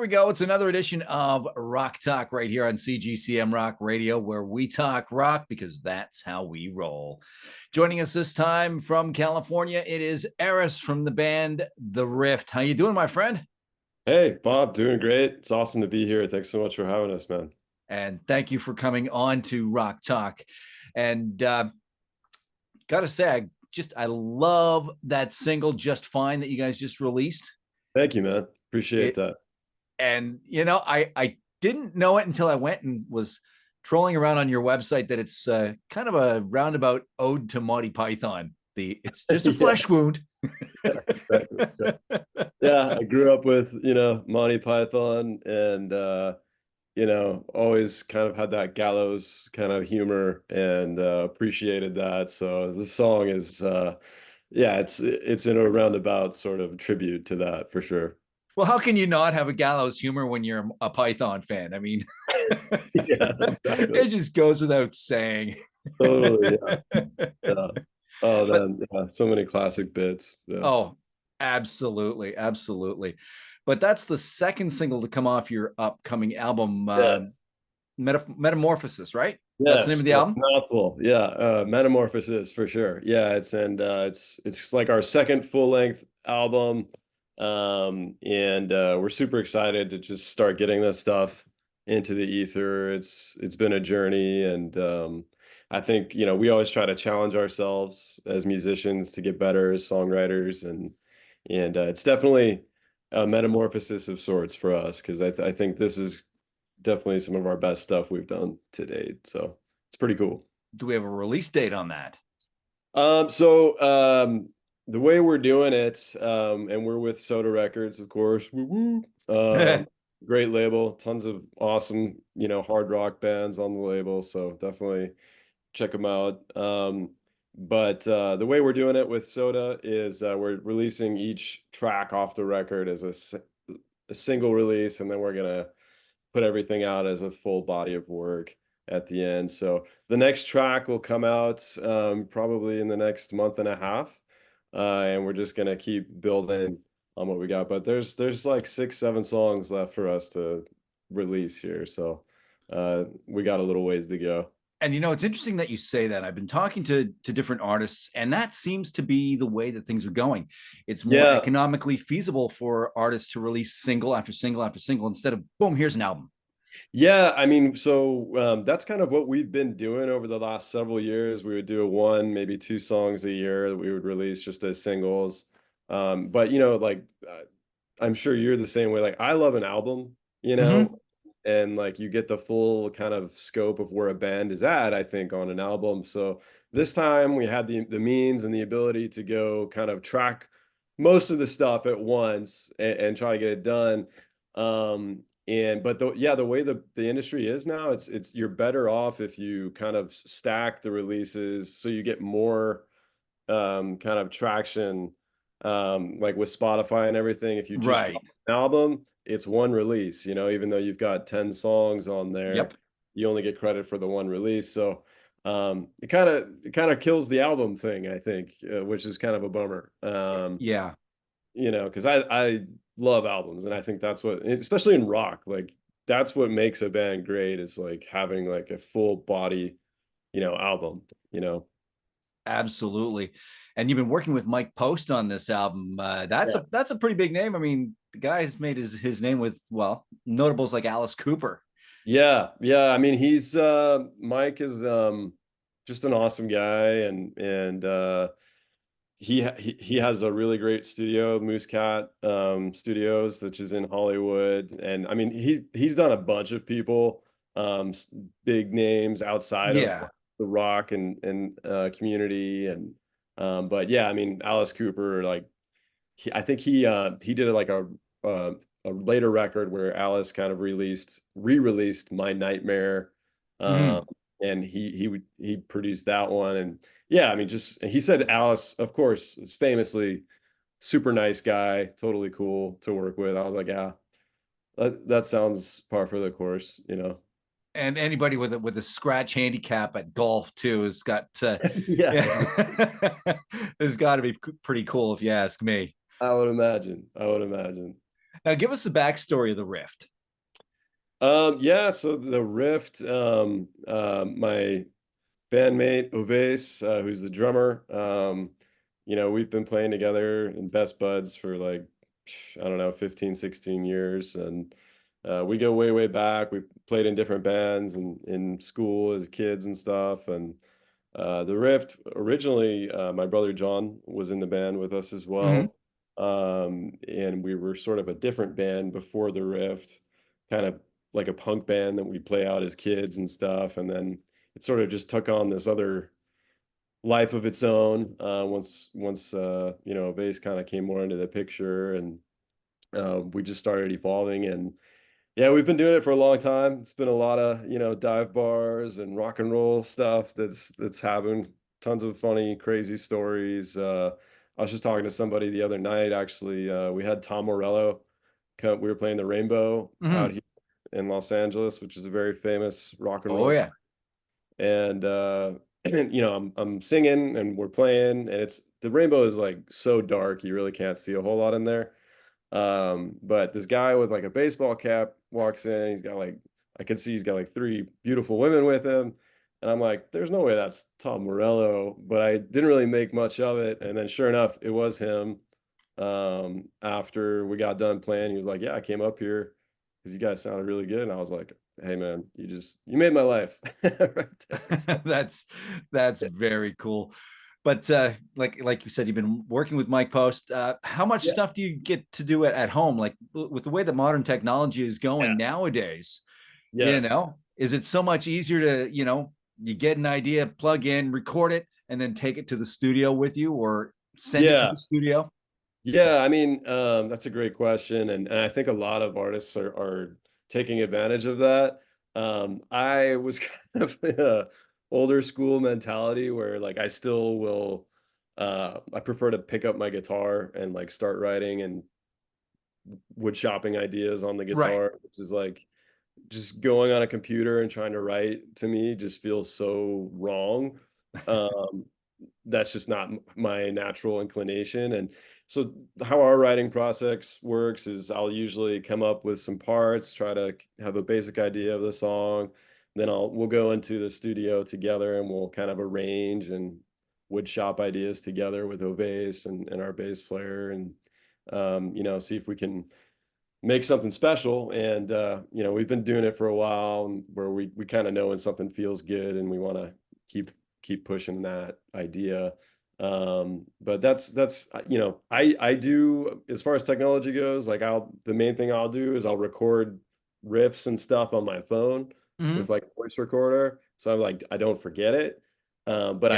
we go. It's another edition of Rock Talk right here on CGCM Rock Radio, where we talk rock because that's how we roll. Joining us this time from California, it is Aris from the band The Rift. How you doing, my friend? Hey, Bob, doing great. It's awesome to be here. Thanks so much for having us, man. And thank you for coming on to Rock Talk. And gotta say, I love that single "Just Fine" that you guys just released. Thank you, man. Appreciate It that. And I didn't know it until I went and was trolling around on your website that it's kind of a roundabout ode to Monty Python. It's just a Yeah, flesh wound. exactly. Yeah, I grew up with, Monty Python and always kind of had that gallows kind of humor and appreciated that. So the song is yeah, it's in a roundabout sort of tribute to that for sure. Well, how can you not have a gallows humor when you're a Python fan? I mean, Yeah, exactly. it just goes without saying. Totally. Yeah. Yeah. Oh But man, yeah, so many classic bits. Yeah. oh, absolutely, absolutely. But that's the second single to come off your upcoming album, Yes. Metamorphosis, right? That's the name Yes, of the that's album. a mouthful. Yeah, Metamorphosis for sure. Yeah, it's like our second full-length album. And we're super excited to just start getting this stuff into the ether. It's been a journey, and I think, we always try to challenge ourselves as musicians to get better as songwriters, and it's definitely a metamorphosis of sorts for us because I think this is definitely some of our best stuff we've done to date. So it's pretty cool. Do we have a release date on that? The way we're doing it, and we're with Soda Records, of course. Woo woo. Great label, tons of awesome, hard rock bands on the label. So definitely check them out. But the way we're doing it with Soda is we're releasing each track off the record as a single release, and then we're gonna put everything out as a full body of work at the end. So the next track will come out probably in the next month and a half, and we're just gonna keep building on what we got. But there's like 6, 7 songs left for us to release here, so we got a little ways to go. And it's interesting that you say that. I've been talking to different artists, and that seems to be the way that things are going. It's more Yeah, economically feasible for artists to release single after single after single instead of boom, here's an album. yeah. I mean, so that's kind of what we've been doing over the last several years. We would do a one, maybe 2 songs a year that we would release just as singles. But like I'm sure you're the same way. Like I love an album, Mm-hmm. and like you get the full kind of scope of where a band is at, I think, on an album. So this time we had the means and the ability to go kind of track most of the stuff at once and try to get it done. And but the way the industry is now, it's you're better off if you kind of stack the releases so you get more kind of traction, like with Spotify and everything. If you just drop Right. an album, it's one release, even though you've got 10 songs on there, Yep. you only get credit for the one release. So it kind of kills the album thing, I think, which is kind of a bummer. Yeah. Because I love albums, and I think that's what, especially in rock, like that's what makes a band great is like having like a full body, album, Absolutely. And you've been working with Mike Post on this album. That's a pretty big name. I mean, the guy has made his name with, well, notables like Alice Cooper. Yeah, yeah. I mean, he's Mike is just an awesome guy, and he has a really great studio, Moose Cat Studios, which is in Hollywood. And I mean, he's done a bunch of people, big names outside of Yeah. like, the rock and community, and but yeah, I mean, Alice Cooper, like I think he did like uh, a later record where Alice kind of re-released My Nightmare, um, Mm-hmm. and he produced that one. And yeah, I mean, just he said Alice, of course, is famously super nice guy, totally cool to work with. I was like, yeah, that sounds par for the course. And anybody with a scratch handicap at golf too has got Yeah, yeah, has got to be pretty cool if you ask me. I would imagine. I would imagine. Now, give us the backstory of the Rift. Yeah, so the Rift, my bandmate Oves, who's the drummer, we've been playing together in best buds for like, I don't know, 15, 16 years. And we go way, way back. We played in different bands and in school as kids and stuff. And the Rift, originally, my brother John was in the band with us as Mhm. well. And we were sort of a different band before the Rift, kind of like a punk band that we play out as kids and stuff. And then it sort of just took on this other life of its own once bass kind of came more into the picture, and we just started evolving. And yeah, we've been doing it for a long time. It's been a lot of, dive bars and rock and roll stuff that's happened. Tons of funny, crazy stories. I was just talking to somebody the other night, actually. We had Tom Morello come. We were playing the Rainbow out Mhm. here in Los Angeles, which is a very famous rock and Oh roll. yeah. And I'm singing and we're playing, and it's the Rainbow is like so dark, you really can't see a whole lot in there. But this guy with like a baseball cap walks in. He's got like, I can see he's got like three beautiful women with him. And I'm like, there's no way that's Tom Morello. But I didn't really make much of it. And then sure enough, it was him. After we got done playing, he was like, yeah, I came up here because you guys sounded really good. And I was like, hey man, you made my life right there. So, That's very cool. But like you said, you've been working with Mike Post. How much yeah. stuff do you get to do at home? Like with the way that modern technology is Yeah. going nowadays, Yes. is it so much easier to, you get an idea, plug in, record it, and then take it to the studio with you or send it to Yeah. the studio? Yeah, I mean, that's a great question, and I think a lot of artists are taking advantage of that. I was kind of in a older school mentality where like I still will I prefer to pick up my guitar and like start writing and wood shopping ideas on the Right. guitar, which is like just going on a computer and trying to write to me just feels so wrong. Um, that's just not my natural inclination. And so how our writing process works is I'll usually come up with some parts, try to have a basic idea of the song, then we'll go into the studio together and we'll kind of arrange and wood shop ideas together with Oves and our bass player, and see if we can make something special. And we've been doing it for a while, and where we kind of know when something feels good and we want to keep pushing that idea. But I do, as far as technology goes, like the main thing I'll do is I'll record riffs and stuff on my phone with Hmm. like a voice recorder, so I'm like I don't forget it. But Yep.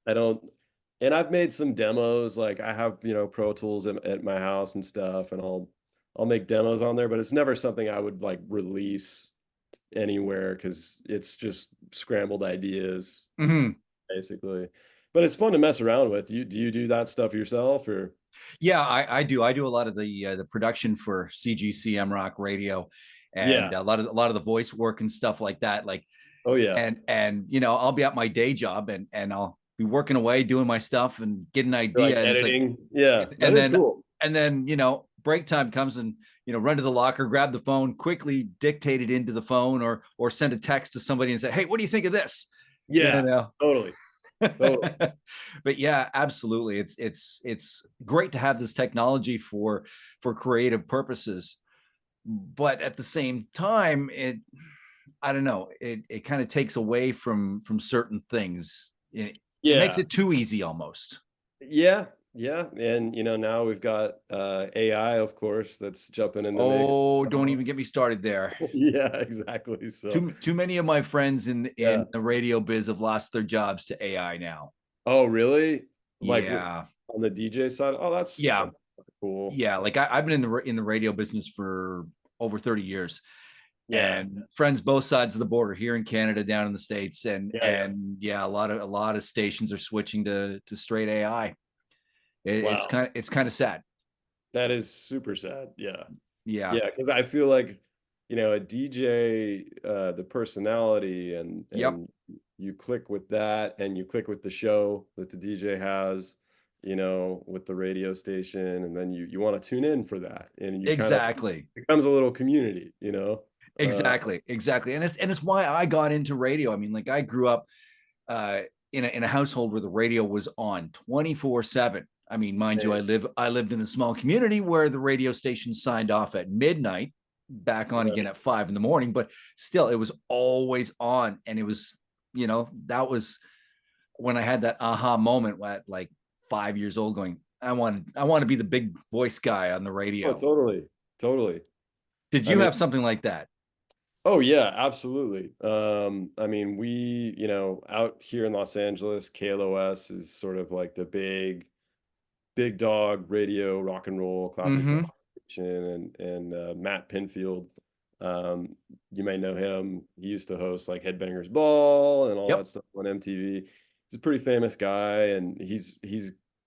I don't and I've made some demos. Like I have, Pro Tools at my house and stuff, and I'll make demos on there, but it's never something I would like release anywhere because it's just scrambled ideas Hmm. basically. But it's fun to mess around with. Do you do that stuff yourself, or? Yeah, I do. I do a lot of the production for CGCM Rock Radio, and Yeah. a lot of the voice work and stuff like that. Like, Oh yeah. and I'll be at my day job and I'll be working away doing my stuff and get an You're like idea, and it's like, editing. Yeah, that and is then cool. break time comes, and run to the locker, grab the phone, quickly dictate it into the phone, or send a text to somebody and say, hey, what do you think of this? You Yeah, know. totally. Totally. But yeah, absolutely, it's great to have this technology for creative purposes, but at the same time, I don't know, it kind of takes away from certain things. It makes Yeah. it too easy almost. Yeah. Yeah. And now we've got AI, of course, that's jumping in the mix. Oh, don't even get me started there. Yeah, exactly. So Too many of my friends in yeah. the radio biz have lost their jobs to AI now. Oh, really? Like Yeah. on the DJ side? Oh, Yeah. that's cool. Yeah, like I've been in the radio business for over 30 years, Yeah. and friends both sides of the border, here in Canada, down in the States, Yeah, yeah. and yeah, a lot of stations are switching to straight AI. It's Wow. kind of sad. That is super sad. Yeah. Yeah. Yeah, because I feel like, a DJ, the personality Yep. and you click with that and you click with the show that the DJ has. with the radio station, and then you want to tune in for that, and you kind of Exactly. becomes a little community, Exactly. And it's why I got into radio. I mean, like I grew up in a household where the radio was on 24/7. I mean, mind you, I lived in a small community where the radio station signed off at midnight, back on again at 5 a.m, but still it was always on. And it was, that was when I had that aha moment at like 5 years old, going, I want to be the big voice guy on the radio. Oh, totally. Did you have something like that? Oh yeah, absolutely. I mean, we, out here in Los Angeles, KLOS is sort of like the big dog radio, rock and roll, classic rock station, and Matt Pinfield. You may know him. He used to host like Headbangers Ball and all that stuff on MTV. He's a pretty famous guy, and he's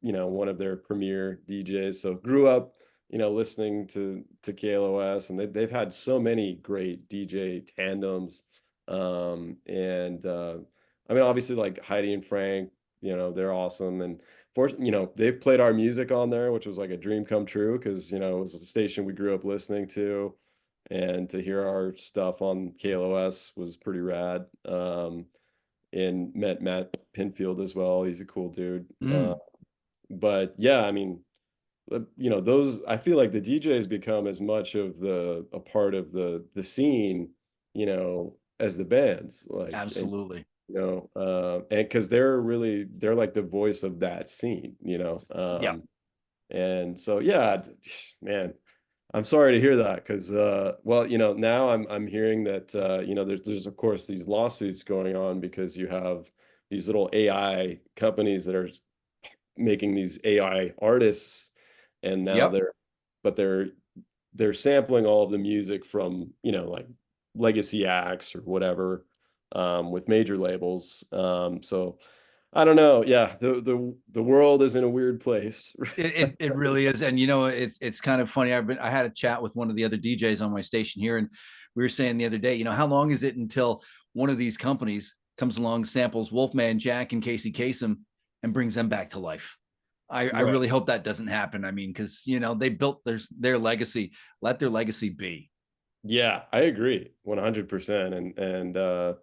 one of their premier DJs. So grew up listening to KLOS, and they've had so many great DJ tandems. I mean, obviously like Heidi and Frank, they're awesome. And they've played our music on there, which was like a dream come true, because it was a station we grew up listening to, and to hear our stuff on KLOS was pretty rad. And met Matt Pinfield as well. He's a cool dude. But yeah, I mean, those, I feel like the DJs become as much of a part of the scene, as the bands, like. Absolutely. And because they're like the voice of that scene, and so yeah, man, I'm sorry to hear that, because well, now I'm hearing that there's of course these lawsuits going on, because you have these little AI companies that are making these AI artists, and now they're sampling all of the music from like legacy acts or whatever, with major labels. So I don't know. Yeah, the world is in a weird place. It really is. And it's kind of funny. I had a chat with one of the other DJs on my station here, and we were saying the other day, how long is it until one of these companies comes along, samples Wolfman Jack and Casey Kasem, and brings them back to life? I really hope that doesn't happen. I mean, because they built their legacy. Let their legacy be. Yeah, I agree 100%. And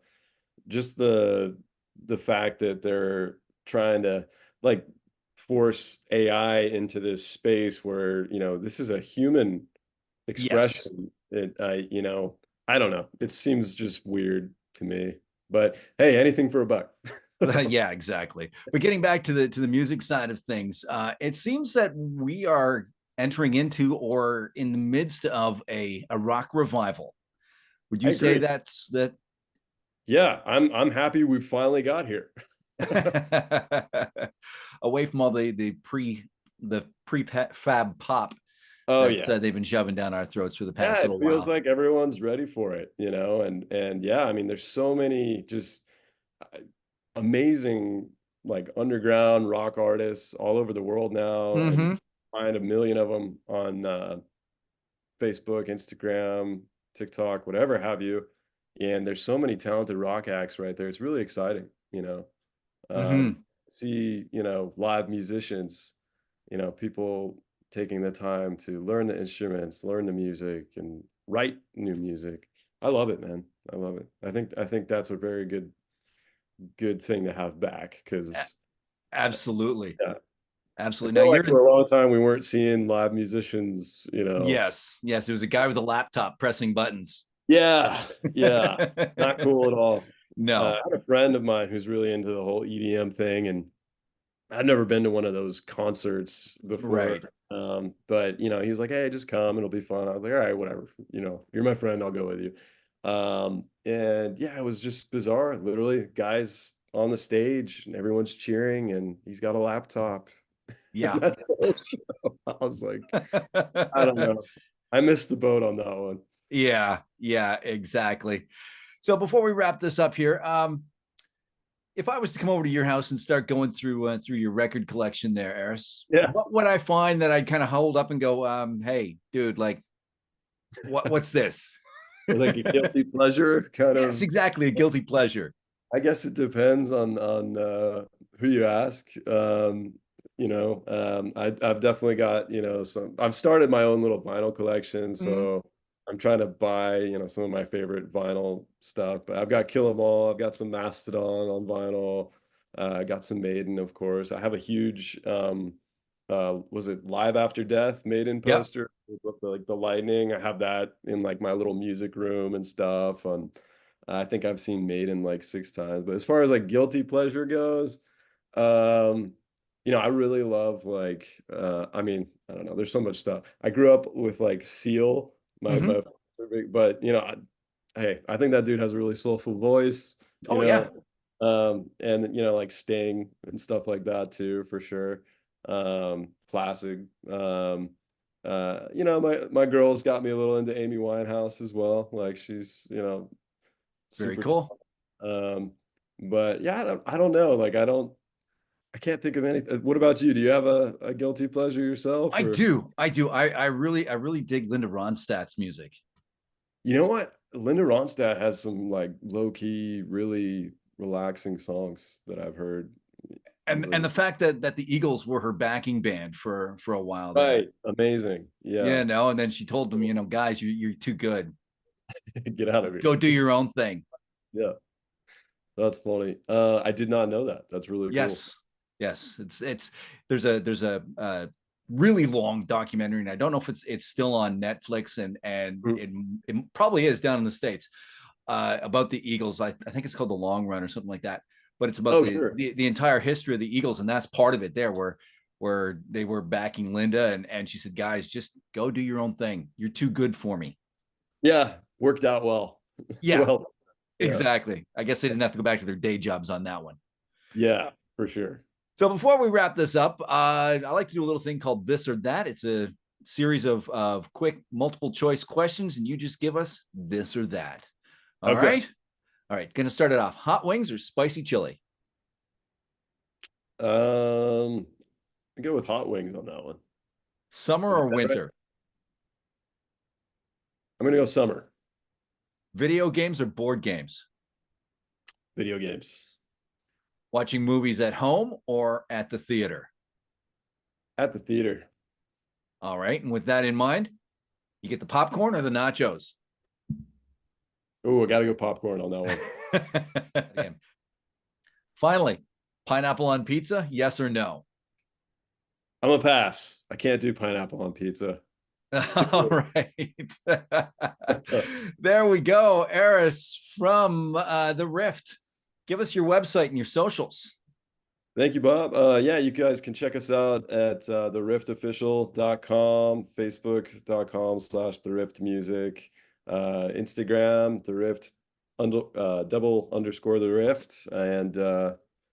just the fact that they're trying to like force AI into this space where this is a human expression. I don't know. It seems just weird to me. But hey, anything for a buck. Yeah, exactly. But getting back to the music side of things, it seems that we are entering into, or in the midst of, a rock revival. Would you say that's that? Yeah, I'm happy we finally got here. Away from all the prefab pop they've been shoving down our throats for the past little while. It feels like everyone's ready for it, and yeah, I mean, there's so many just amazing like underground rock artists all over the world now, and find a million of them on Facebook, Instagram, TikTok, whatever have you. And there's so many talented rock acts right there. It's really exciting, see, live musicians, people taking the time to learn the instruments, learn the music, and write new music. I love it, man. I love it. I think that's a very good thing to have back, because absolutely. Yeah. Absolutely. Now, like, for a long time we weren't seeing live musicians, Yes, it was a guy with a laptop pressing buttons. Yeah, not cool at all. No. I had a friend of mine who's really into the whole EDM thing, and I'd never been to one of those concerts before. Right. But he was like, "Hey, just come, it'll be fun." I was like, "All right, whatever. You're my friend, I'll go with you." And yeah, it was just bizarre. Literally, guys on the stage and everyone's cheering, and he's got a laptop. Yeah. That's the whole show. I was like, I don't know. I missed the boat on that one. Yeah, exactly. So before we wrap this up here, if I was to come over to your house and start going through your record collection there, Aris, what would I find that I'd kind of hold up and go, hey, dude, like, what's this? Like a guilty pleasure kind of? Yes, exactly, a guilty pleasure. I guess it depends on who you ask. I've definitely got, some. I've started my own little vinyl collection, Mhm. so I'm trying to buy, some of my favorite vinyl stuff. But I've got Kill 'Em All, I've got some Mastodon on vinyl, I got some Maiden, of course. I have a huge, was it Live After Death Maiden Yep. poster with like the lightning. I have that in like my little music room and stuff. And I think I've seen Maiden like 6 times. But as far as like guilty pleasure goes, um, I really love like I mean, I don't know, there's so much stuff. I grew up with like Seal, Mhm. my but hey, I think that dude has a really soulful voice, you Oh, yeah. know. And like Sting and stuff like that too, for sure. Classic. My girls got me a little into Amy Winehouse as well. Like she's, Very super cool. um, but yeah, I don't know. Like I can't think of any. What about you? Do you have a guilty pleasure yourself, I or do. I do. I really dig Linda Ronstadt's music. you know what? Linda Ronstadt has some like low key, really relaxing songs that I've heard. And the fact that the Eagles were her backing band for a while there. Right, amazing. Yeah, Yeah, no, and then she told them, guys, you're too good. get out of here. Go do your own thing. Yeah, that's funny. I did not know that. That's really cool. Yes. Yes. It's there's a really long documentary, and I don't know if it's still on Netflix, and Mm. it probably is down in the States, about the Eagles. I think it's called The Long Run or something like that. But it's about Oh, the, sure. the the entire history of the Eagles, and that's part of it there, where they were backing Linda, and she said, guys, just go do your own thing. You're too good for me. Yeah, worked out well. Yeah, Well, yeah, exactly. I guess they didn't have to go back to their day jobs on that one. yeah, for sure. So before we wrap this up, I like to do a little thing called This or That. It's a series of quick multiple choice questions, and you just give us this or that. All Okay. right. All right. Going to start it off. Hot wings or spicy chili? Um, I go with hot wings on that one. Summer Did I or get that right? winter? I'm gonna go summer. Video games or board games? Video games Watching movies at home or at the theater? at the theater. All right. And with that in mind, you get the popcorn or the nachos? Oh, I gotta go popcorn on that one. Again. Finally, pineapple on pizza? Yes or no? I'm a pass. I can't do pineapple on pizza. It's too All right. There we go. Aris from the Rift. Give us your website and your socials. Thank you, Bob. Yeah, you guys can check us out at theriftofficial.com, facebook.com/theriftmusic, Instagram, the Rift double underscore the Rift, and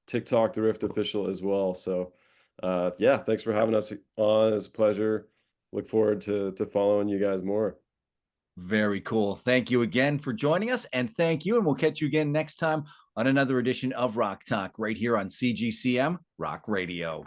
TikTok, the Rift Official as well. So yeah, thanks for having us on. It's a pleasure. Look forward to following you guys more. Very cool. Thank you again for joining us. And thank you. And we'll catch you again next time on another edition of Rock Talk right here on CGCM Rock Radio.